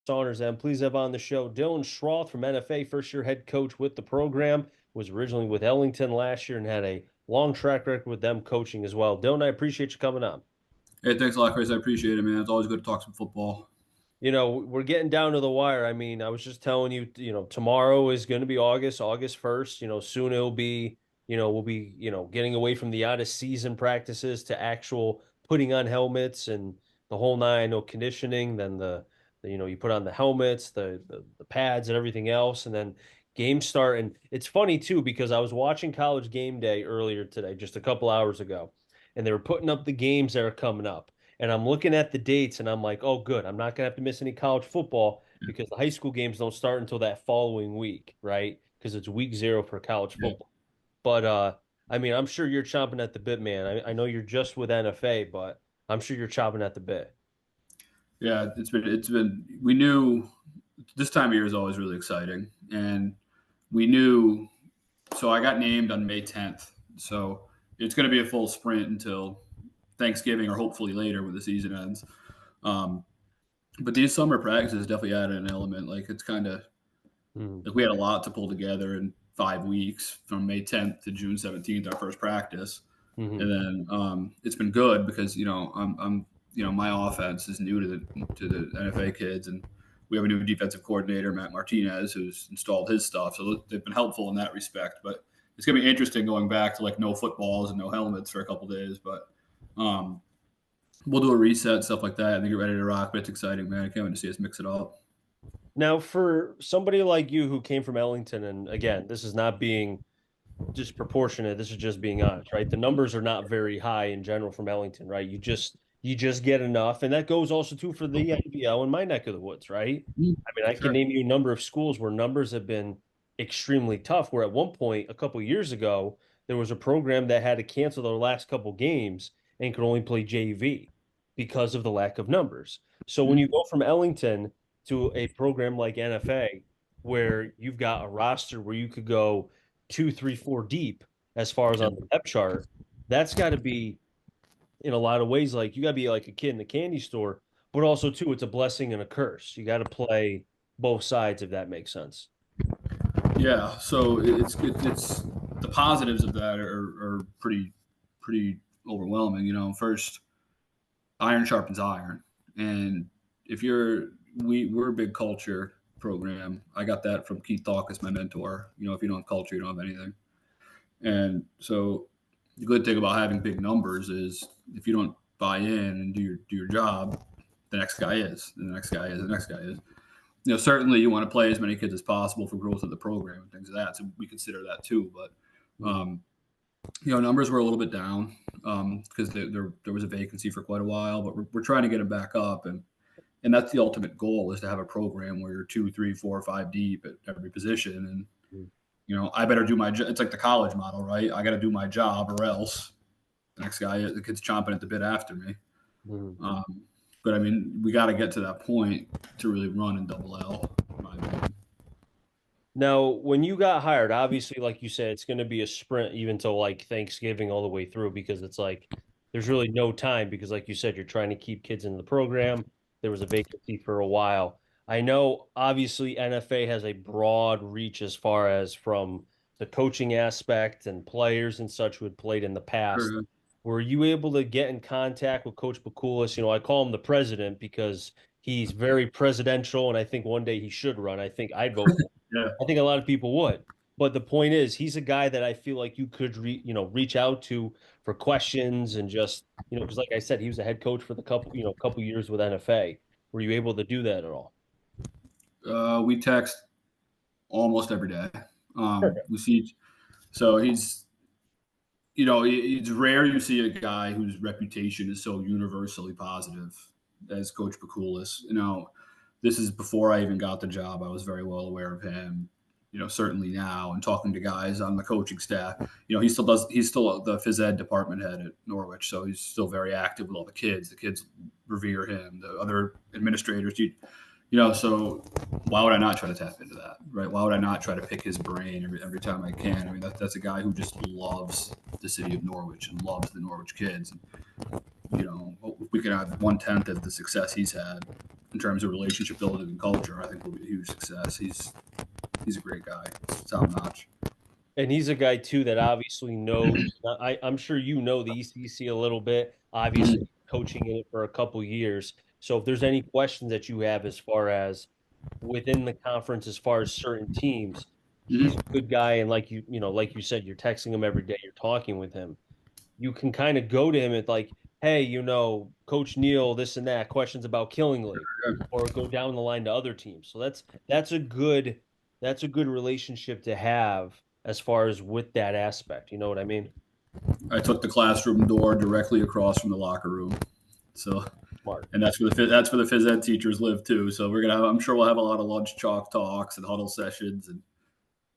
Saunders, and please have on the show Dylan Schroth from NFA, first-year head coach with the program. Was originally with Ellington last year and had a long track record with them coaching as well. Dylan, I appreciate you coming on. Hey, thanks a lot, Chris. I appreciate it, man. It's always good to talk some football. We're getting down to the wire. I mean, I was just telling you, tomorrow is going to be August 1st. Soon it'll be, we'll be, getting away from the out of season practices to actual putting on helmets and the whole nine, no conditioning. Then you put on the helmets, the pads and everything else. And then games start. And it's funny too, because I was watching College Game Day earlier today, just a couple hours ago, and they were putting up the games that are coming up. And I'm looking at the dates and I'm like, oh, good. I'm not going to have to miss any college football because the high school games don't start until that following week, right? Because it's week 0 for college Yeah, football. But I mean, I'm sure you're chomping at the bit, man. I know you're just with NFA, but I'm sure you're chomping at the bit. yeah. It's been. We knew this time of year is always really exciting, and we knew. So I got named on May 10th. So it's going to be a full sprint until Thanksgiving or hopefully later when the season ends. Um, but these summer practices definitely added an element. Like it's kind of Mhm. like we had a lot to pull together in 5 weeks from May 10th to June 17th, our first practice. And Mhm. then it's been good because my offense is new to the NFA kids, and we have a new defensive coordinator, Matt Martinez, who's installed his stuff. So they've been helpful in that respect. But it's gonna be interesting going back to like no footballs and no helmets for a couple days. But um, we'll do a reset, stuff like that, and then get ready to rock. But it's exciting, man. I can't wait to see us mix it up. Now, for somebody like you who came from Ellington, and again, this is not being disproportionate. This is just being honest, right? The numbers are not very high in general from Ellington, right? You just get enough, and that goes also too for the NBL in my neck of the woods, right? I mean, I can Sure. name you a number of schools where numbers have been extremely tough. Where at one point, a couple years ago, there was a program that had to cancel their last couple games and could only play JV because of the lack of numbers. So when you Mhm. go from Ellington to a program like NFA, where you've got a roster where you could go two, three, four deep as far as on the depth chart, that's got to be in a lot of ways like you got to be like a kid in the candy store, but also too, it's a blessing and a curse. You got to play both sides if that makes sense. Yeah, so it's the positives of that are pretty overwhelming. First, iron sharpens iron, and if you're we're a big culture program. I got that from Keith Dawkins, my mentor. If you don't have culture, you don't have anything. And so the good thing about having big numbers is if you don't buy in and do your job, the next guy is, and the next guy is, the next guy is. Certainly you want to play as many kids as possible for growth of the program and things like that. So we consider that too. But Mhm. um, numbers were a little bit down because there was a vacancy for quite a while. But we're trying to get them back up, and that's the ultimate goal is to have a program where you're 2, 3, 4, 5 deep at every position. And I better do my job. It's like the college model, right? I got to do my job or else the next guy, the kid's chomping at the bit after me. Mhm. Um, but I mean, we got to get to that point to really run in double L, in my opinion. Now, when you got hired, obviously, like you said, it's going to be a sprint even till like Thanksgiving all the way through because it's like there's really no time because, like you said, you're trying to keep kids in the program. There was a vacancy for a while. I know, obviously, NFA has a broad reach as far as from the coaching aspect and players and such who had played in the past. Sure. Were you able to get in contact with Coach Bakulis? I call him the president because he's very presidential, and I think one day he should run. I think I'd vote for. Yeah. I think a lot of people would. But the point is, he's a guy that I feel like you could reach out to for questions and just, because like I said, he was a head coach for the couple years with NFA. Were you able to do that at all? We text almost every day. Sure. We see, so it's rare you see a guy whose reputation is so universally positive as Coach Bakulis. This is before I even got the job. I was very well aware of him. Certainly now, and talking to guys on the coaching staff, he's still the phys ed department head at Norwich, so he's still very active with all the kids. The kids revere him. The other administrators, so why would I not try to tap into that, right? Why would I not try to pick his brain every time I can? I mean, that's a guy who just loves the city of Norwich and loves the Norwich kids. And, if we could have 1/10 of the success he's had, in terms of relationship building and culture, I think will be a huge success. He's a great guy. It's top notch. And he's a guy too that obviously knows. I'm sure you know the ECC a little bit. Obviously, Mm-hmm. coaching in it for a couple years. So if there's any questions that you have as far as within the conference, as far as certain teams, he's a Mm-hmm. good guy. And like you said, you're texting him every day. You're talking with him. You can kind of go to him and like, hey, Coach Neal, this and that, questions about Killingly, or go down the line to other teams. So that's a good relationship to have as far as with that aspect. You know what I mean? I took the classroom door directly across from the locker room. So, Smart. and that's where the phys ed teachers live too. So I'm sure we'll have a lot of lunch chalk talks and huddle sessions, and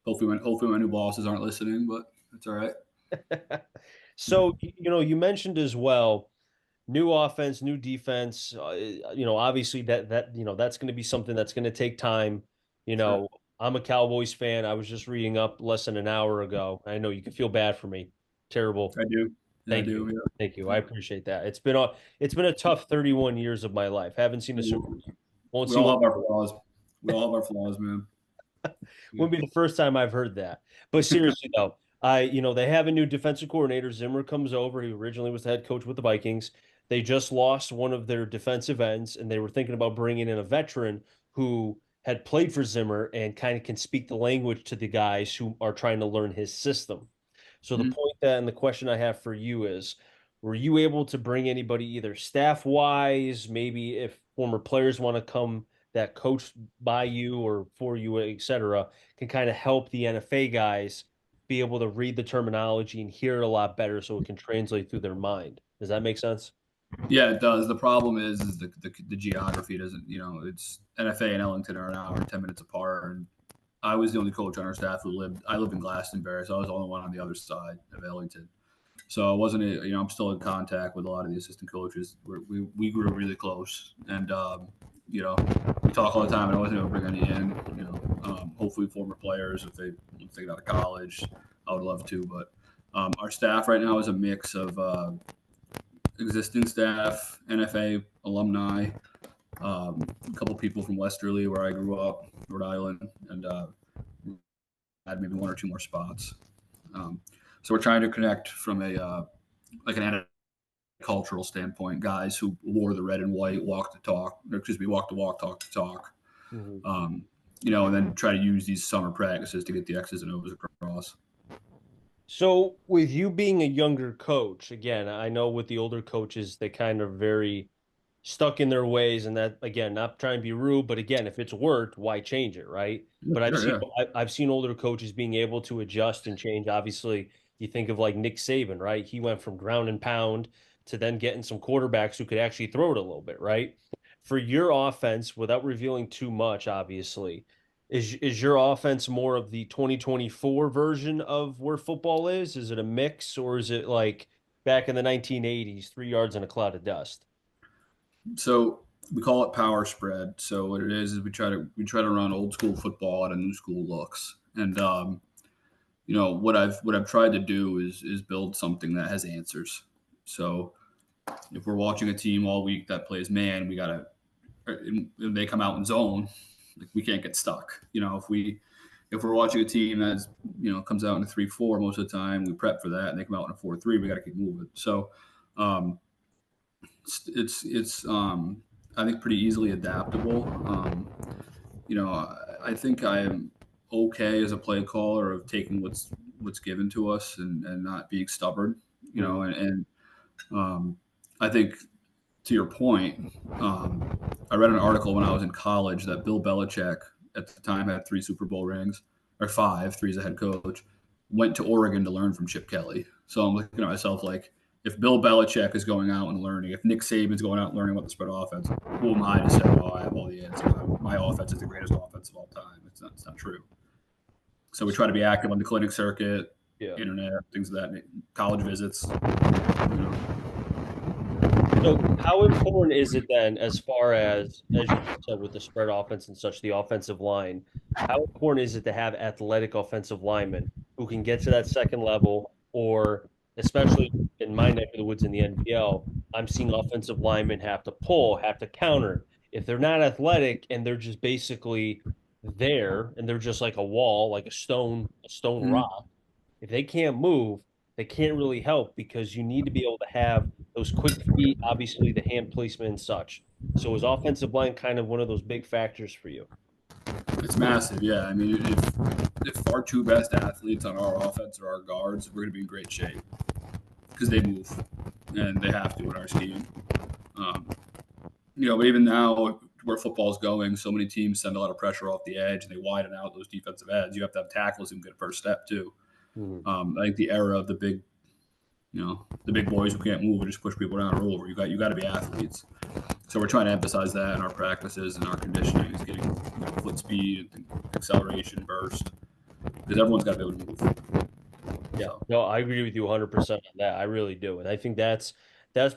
hopefully my new bosses aren't listening, but it's all right. So, you mentioned as well, new offense, new defense. Obviously that's going to be something that's going to take time. You Sure, know, I'm a Cowboys fan. I was just reading up less than an hour ago. I know you can feel bad for me. Terrible. I do. Yeah, I Thank do. you. Yeah. Thank you. I appreciate that. It's been a tough 31 years of my life. Haven't seen a Super Bowl. Won't We see all one. have our flaws. We all have our flaws, man. Yeah. Wouldn't be the first time I've heard that. But seriously though, they have a new defensive coordinator. Zimmer comes over. He originally was the head coach with the Vikings. They just lost one of their defensive ends, and they were thinking about bringing in a veteran who had played for Zimmer and kind of can speak the language to the guys who are trying to learn his system. So the Mhm. point that and the question I have for you is, were you able to bring anybody either staff wise, maybe if former players want to come that coached by you or for you, et cetera, can kind of help the NFA guys be able to read the terminology and hear it a lot better so it can translate through their mind. Does that make sense? Yeah, it does. The problem is the geography doesn't. It's NFA and Ellington are an hour and 10 minutes apart, and I was the only coach on our staff who lived. I lived in Glastonbury, so I was the only one on the other side of Ellington. So I wasn't. I'm still in contact with a lot of the assistant coaches. We grew really close, and we talk all the time. And I wasn't able to bring any in. Hopefully former players if they got out of college, I would love to. But our staff right now is a mix of existing staff, NFA alumni, a couple people from Westerly where I grew up, Rhode Island, and had maybe one or two more spots. So we're trying to connect from a like an cultural standpoint, guys who wore the red and white, walk the talk, or excuse me, walk the walk, talk the talk. Mhm. And then try to use these summer practices to get the X's and O's across. So, with you being a younger coach, again, I know with the older coaches, they kind of very stuck in their ways, and that again, not trying to be rude, but again, if it's worked, why change it, right? Yeah, But I've sure, seen yeah. I've seen older coaches being able to adjust and change. Obviously, you think of like Nick Saban, right? He went from ground and pound to then getting some quarterbacks who could actually throw it a little bit, right? For your offense, without revealing too much, obviously, is your offense more of the 2024 version of where football is? Is it a mix, or is it like back in the 1980s, 3 yards in a cloud of dust? So we call it power spread. So what it is we try to run old school football out of new school looks. And what I've tried to do is build something that has answers. So if we're watching a team all week that plays man, we gotta if they come out in zone, like we can't get stuck. If we're watching a team that's comes out in a 3-4 most of the time, we prep for that, and they come out in a 4-3, we got to keep moving. So um, it's I think pretty easily adaptable. I think I am okay as a play caller of taking what's given to us and not being stubborn. Mhm. And I think to your point, I read an article when I was in college that Bill Belichick at the time had 3 Super Bowl rings, or five, three as a head coach, went to Oregon to learn from Chip Kelly. So I'm looking at myself like, if Bill Belichick is going out and learning, if Nick Saban's going out and learning about the spread offense, who am I to say, oh, I have all the answers? My offense is the greatest offense of all time. It's not true. So we try to be active on the clinic circuit, Yeah. internet, things of that, college visits. You know. So how important is it then, as far as you just said with the spread offense and such, the offensive line, how important is it to have athletic offensive linemen who can get to that second level, or especially in my neck of the woods in the NBL, I'm seeing offensive linemen have to pull, have to counter. If they're not athletic and they're just basically there and they're just like a wall, like a stone Mhm. rock, if they can't move, they can't really help because you need to be able to have those quick feet, obviously the hand placement and such. So is offensive line kind of one of those big factors for you? It's massive. Yeah. I mean, if our two best athletes on our offense are our guards, we're going to be in great shape because they move and they have to in our scheme. Um, but even now, where football's going, so many teams send a lot of pressure off the edge and they widen out those defensive ends. You have to have tackles and get a first step too. Mhm. I think the era of the big boys who can't move and just push people around or over. You got to be athletes. So we're trying to emphasize that in our practices and our conditioning is getting foot speed and acceleration, burst, because everyone's got to be able to move. Yeah, So no, I agree with you 100% on that. I really do. And I think that's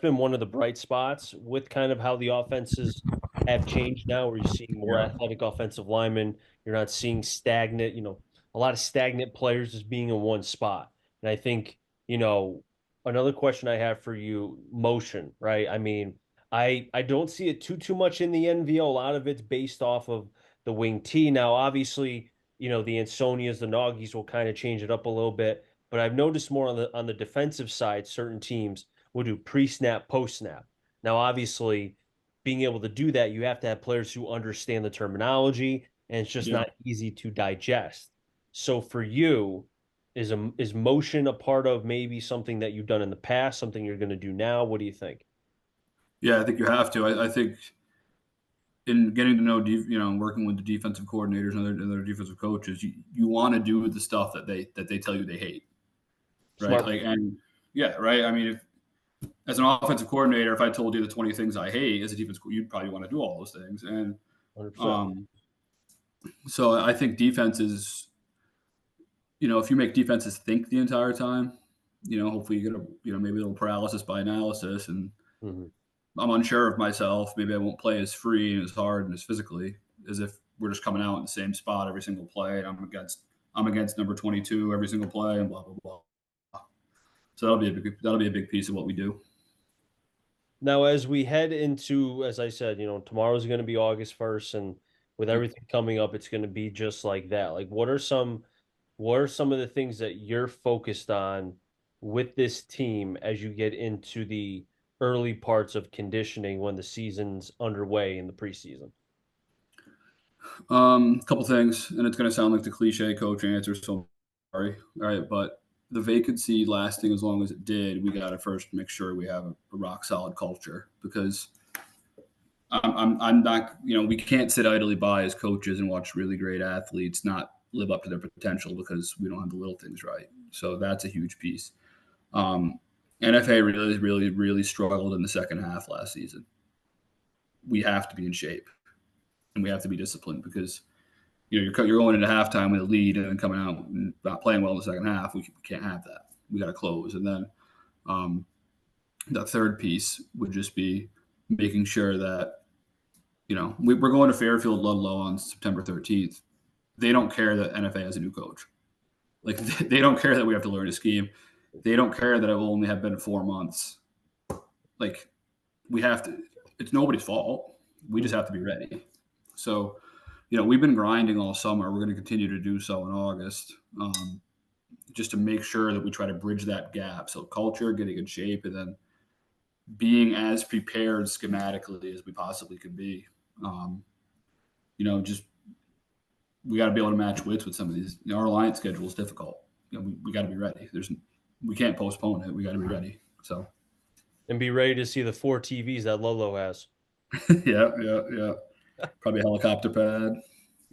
been one of the bright spots with kind of how the offenses have changed now, where you're seeing more yeah, athletic offensive linemen. You're not seeing stagnant, a lot of stagnant players just being in one spot. And I think, another question I have for you, motion, right? I mean, I don't see it too much in the NVO. A lot of it's based off of the wing T. Now, obviously, the Ansonias, the Noggies will kind of change it up a little bit, but I've noticed more on the defensive side, certain teams will do pre-snap, post-snap. Now, obviously, being able to do that, you have to have players who understand the terminology, and it's just yeah, not easy to digest. So for you, is motion a part of maybe something that you've done in the past, something you're going to do now? What do you think? yeah. I think you have to. I think in getting to know, working with the defensive coordinators and other defensive coaches, you want to do the stuff that they tell you they hate, right? Smart, Like, and yeah, right. I mean, if as an offensive coordinator, if I told you the 20 things I hate as a defense, you'd probably want to do all those things. And 100%. um, so I think defenses, if you make defenses think the entire time, hopefully you get maybe a little paralysis by analysis. And Hmm. I'm unsure of myself. Maybe I won't play as free and as hard and as physically as if we're just coming out in the same spot every single play. And I'm against number 22 every single play and blah blah blah. So that'll be a big piece of what we do. Now, as we head into, as I said, tomorrow's going to be August 1st, and with everything coming up, it's going to be just like that. Like, what are some of the things that you're focused on with this team as you get into the early parts of conditioning when the season's underway in the preseason? Couple things, and it's going to sound like the cliche coach answer. So sorry, all right, but the vacancy lasting as long as it did, we got to first make sure we have a rock solid culture because I'm not, we can't sit idly by as coaches and watch really great athletes not live up to their potential because we don't have the little things right. So that's a huge piece. Um, NFA really, really, really struggled in the second half last season. We have to be in shape and we have to be disciplined because you're going into halftime with a lead and then coming out and not playing well in the second half. We can't have that. We got to close. And then um, the third piece would just be making sure that we're going to Fairfield Ludlow on September 13th. They don't care that NFA has a new coach. Like they don't care that we have to learn a scheme. They don't care that it will only have been 4 months. Like we have to. It's nobody's fault. We just Mhm. have to be ready. So, we've been grinding all summer. We're going to continue to do so in August, just to make sure that we try to bridge that gap. So, culture, getting in shape, and then being as prepared schematically as we possibly could be. Um, just we got to be able to match wits with some of these. Our alliance schedule is difficult. We got to be ready. We can't postpone it. We got to be ready. So, And be ready to see the four TVs that Lolo has. yeah, yeah, yeah. Probably a helicopter pad.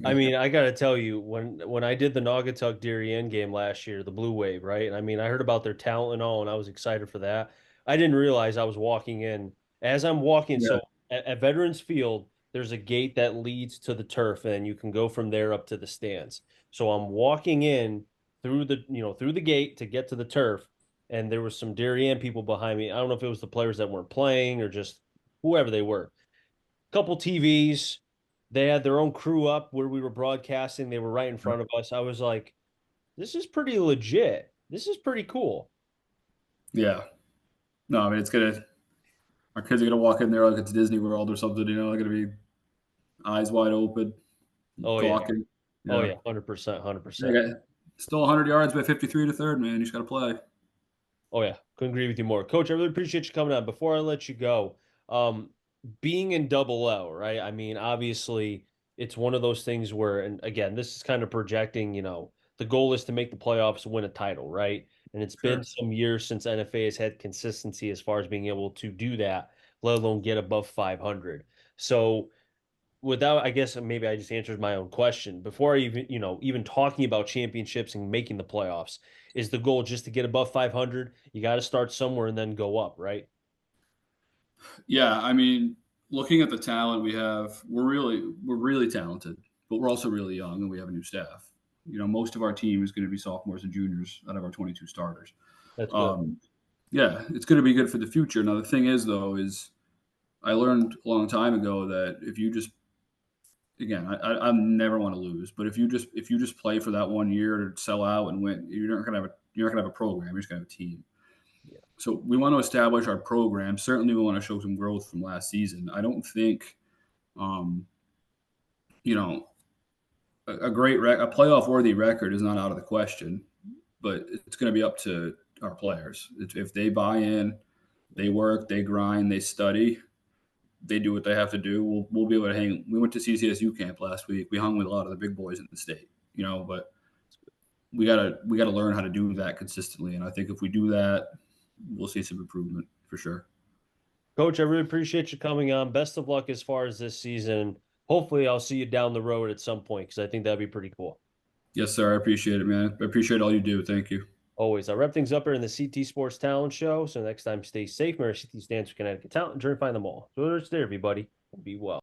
I Yeah, mean, I gotta tell you, when I did the Naugatuck Darien game last year, the Blue Wave, right? And I mean, I heard about their talent and all, and I was excited for that. I didn't realize I was walking in. As I'm walking, yeah, so at Veterans Field, there's a gate that leads to the turf, and you can go from there up to the stands. So I'm walking in through the gate to get to the turf, and there was some Darien people behind me. I don't know if it was the players that weren't playing or just whoever they were. Couple TVs. They had their own crew up where we were broadcasting. They were right in front of us. I was like, this is pretty legit. This is pretty cool. yeah. No, I mean it's gonna. Our kids are gonna walk in there like it's Disney World or something. They're gonna be eyes wide open, Oh yeah. talking. Oh Yeah. yeah. 100%. They 100%. got still 100 yards by 53 to third, man. You just got to play. Oh yeah, couldn't agree with you more, Coach. I really appreciate you coming on. Before I let you go, um, being in Double L, right? I mean, obviously, it's one of those things where, and again, this is kind of projecting. The goal is to make the playoffs, win a title, right? And it's been Sure. some years since NFA has had consistency as far as being able to do that, let alone get above 500. So without, I guess maybe I just answered my own question before I even talking about championships and making the playoffs. Is the goal just to get above 500? You got to start somewhere and then go up, right? Yeah, I mean, looking at the talent we have, we're really talented, but we're also really young, and we have a new staff. Most of our team is going to be sophomores and juniors out of our 22 starters. That's good. Um, yeah, it's going to be good for the future. Now, the thing is, though, is I learned a long time ago that if you just again, I never want to lose, but if you just play for that 1 year to sell out and win, you're not gonna have a program. You're just gonna have a team. Yeah. So we want to establish our program. Certainly, we want to show some growth from last season. I don't think, um, you know, a playoff worthy record is not out of the question, but it's going to be up to our players. If they buy in, they work, they grind, they study, they do what they have to do. We'll be able to hang. We went to CCSU camp last week. We hung with a lot of the big boys in the state, but we gotta learn how to do that consistently. And I think if we do that, we'll see some improvement for sure. Coach, I really appreciate you coming on. Best of luck as far as this season. Hopefully, I'll see you down the road at some point because I think that'd be pretty cool. Yes, sir. I appreciate it, man. I appreciate all you do. Thank you. Always. I wrap things up here in the CT Sports Talent Show. So next time, stay safe. Remember, CT stands for Connecticut Talent. And try to find them all. So it's there, everybody. Be well.